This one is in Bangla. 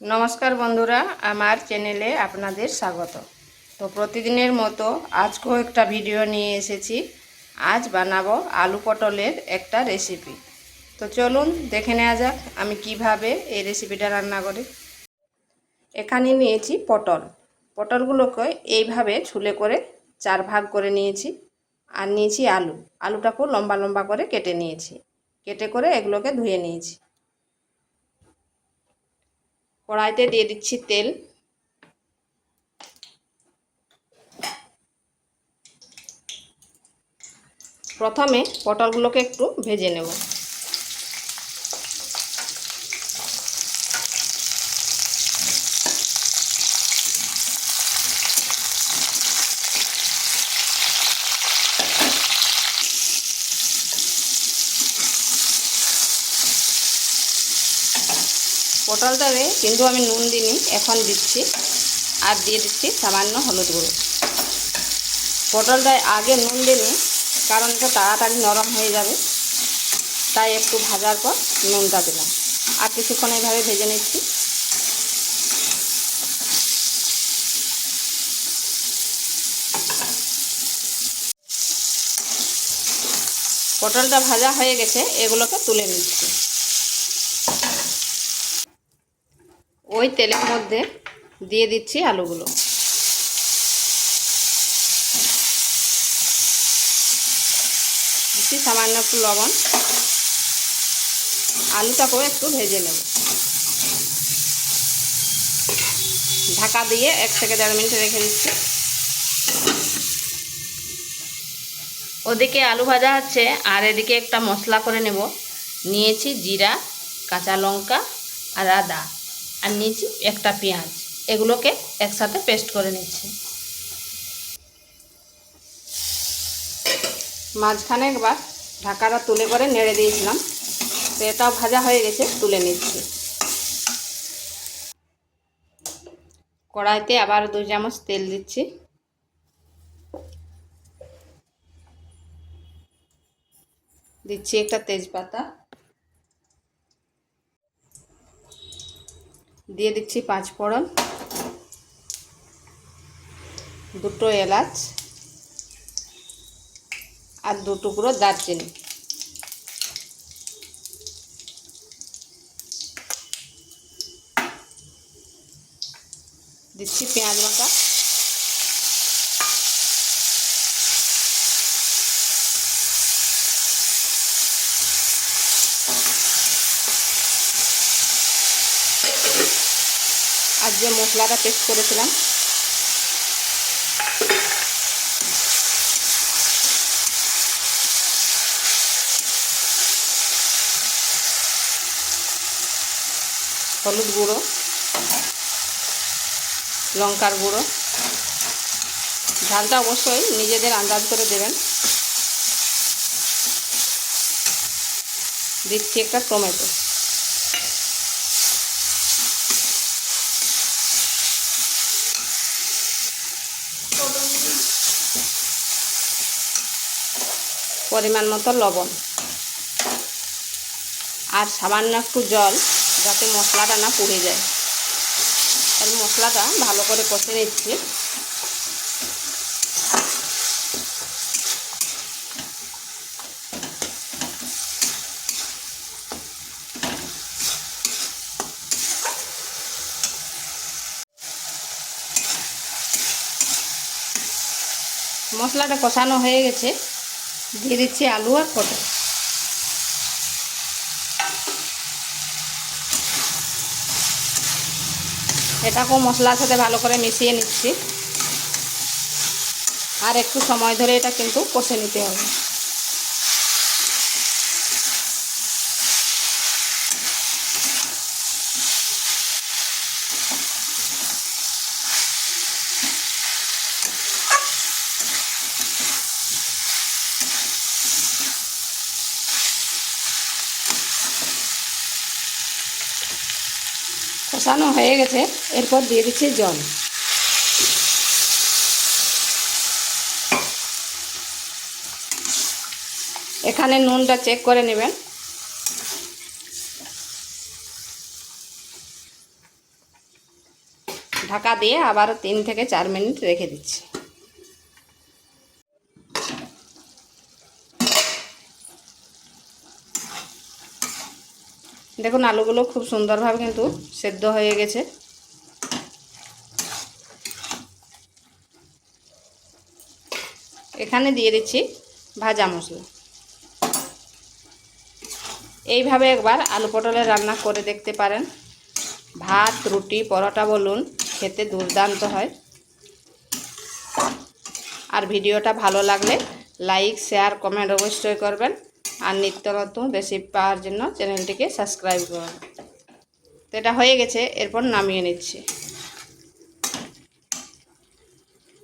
নমস্কার বন্ধুরা, আমার চ্যানেলে আপনাদের স্বাগত। তো প্রতিদিনের মতো আজকেও একটা ভিডিও নিয়ে এসেছি। আজ বানাবো আলু পটলের একটা রেসিপি। তো চলুন দেখে নেওয়া যাক আমি কিভাবে এই রেসিপিটা রান্না করি। এখানে নিয়েছি পটলগুলোকে এইভাবে ছুলে করে 4 ভাগ করে নিয়েছি। আর নিয়েছি আলুটাকেও লম্বা লম্বা করে কেটে নিয়েছি। কেটে করে এগুলোকে ধুয়ে নিয়েছি। কড়াইতে দিয়ে দিচ্ছি তেল। প্রথমে পটলগুলোকে একটু ভেজে নেব। পটলটাতে কিন্তু আমি নুন দিইনি, এখন দিচ্ছি। আর দিয়ে দিচ্ছি সামান্য হলুদ গুঁড়ো। পটলটায় আগে নুন দিইনি, কারণ এটা তাড়াতাড়ি নরম হয়ে যাবে, তাই একটু ভাজার পর নুনটা দিলাম। আর কিছুক্ষণ এইভাবে ভেজে নিচ্ছি। পটলটা ভাজা হয়ে গেছে, এগুলোকে তুলে নিচ্ছি। ওই তেলের মধ্যে দিয়ে দিচ্ছি আলুগুলো। দিচ্ছি সামান্য একটু লবণ। আলুটাকেও একটু ভেজে নেব। ঢাকা দিয়ে 1 থেকে 1.5 মিনিট রেখে দিচ্ছি। ওদিকে আলু ভাজা হচ্ছে, আর এদিকে একটা মশলা করে নেব। নিয়েছি জিরা, কাঁচা লঙ্কা আর আদা, আর নিয়েছি একটা পেঁয়াজ। এগুলোকে একসাথে পেস্ট করে নিচ্ছি। মাঝখানে একবার ঢাকাটা তুলে করে নেড়ে দিয়েছিলাম, তো এটাও ভাজা হয়ে গেছে, তুলে নিচ্ছি। কড়াইতে আবার 2 চামচ তেল দিচ্ছি। দিচ্ছি একটা তেজপাতা, দিয়ে দিচ্ছি 5 ফোড়ন, 2 এলাচ আর 2 টুকরো দারচিনি। দিচ্ছি পেঁয়াজ বাটা, আর যে মশলাটা পেস্ট করেছিলাম হলুদ গুঁড়ো, লঙ্কার গুঁড়ো। ঝালটা অবশ্যই নিজেদের আন্দাজ করে দেবেন। দিচ্ছি একটা টমেটো। পরিমাণ মতো লবণ আর সামান্য একটু জল, যাতে মশলাটা না পুড়ে যায়। আর মশলাটা ভালো করে কষে নিচ্ছি। মশলাটা কষানো হয়ে গেছে, দিয়ে দিচ্ছি আলু আর পটল। এটাকেও মশলার সাথে ভালো করে মিশিয়ে নিচ্ছি। আর একটু সময় ধরে এটা কিন্তু কষে নিতে হবে। কষানো হয়ে গেছে, এরপর দিয়ে দিচ্ছি জল। এখানে নুনটা চেক করে নেবেন। ঢাকা দিয়ে আবার 3 থেকে 4 মিনিট রেখে দিচ্ছি। দেখুন আলুগুলো খুব সুন্দরভাবে কিন্তু সেদ্ধ হয়ে গেছে। এখানে দিয়ে দিচ্ছি ভাজা মশলা। এইভাবে একবার আলু পটলের রান্না করে দেখতে পারেন। ভাত, রুটি, পরোটা বলুন, খেতে দুর্দান্ত হয়। আর ভিডিওটা ভালো লাগলে লাইক, শেয়ার, কমেন্ট অবশ্যই করবেন। আর নিত্য নতুন রেসিপি পাওয়ার জন্য চ্যানেলটিকে সাবস্ক্রাইব করুন। তো এটা হয়ে গেছে, এরপর নামিয়ে নিচ্ছি।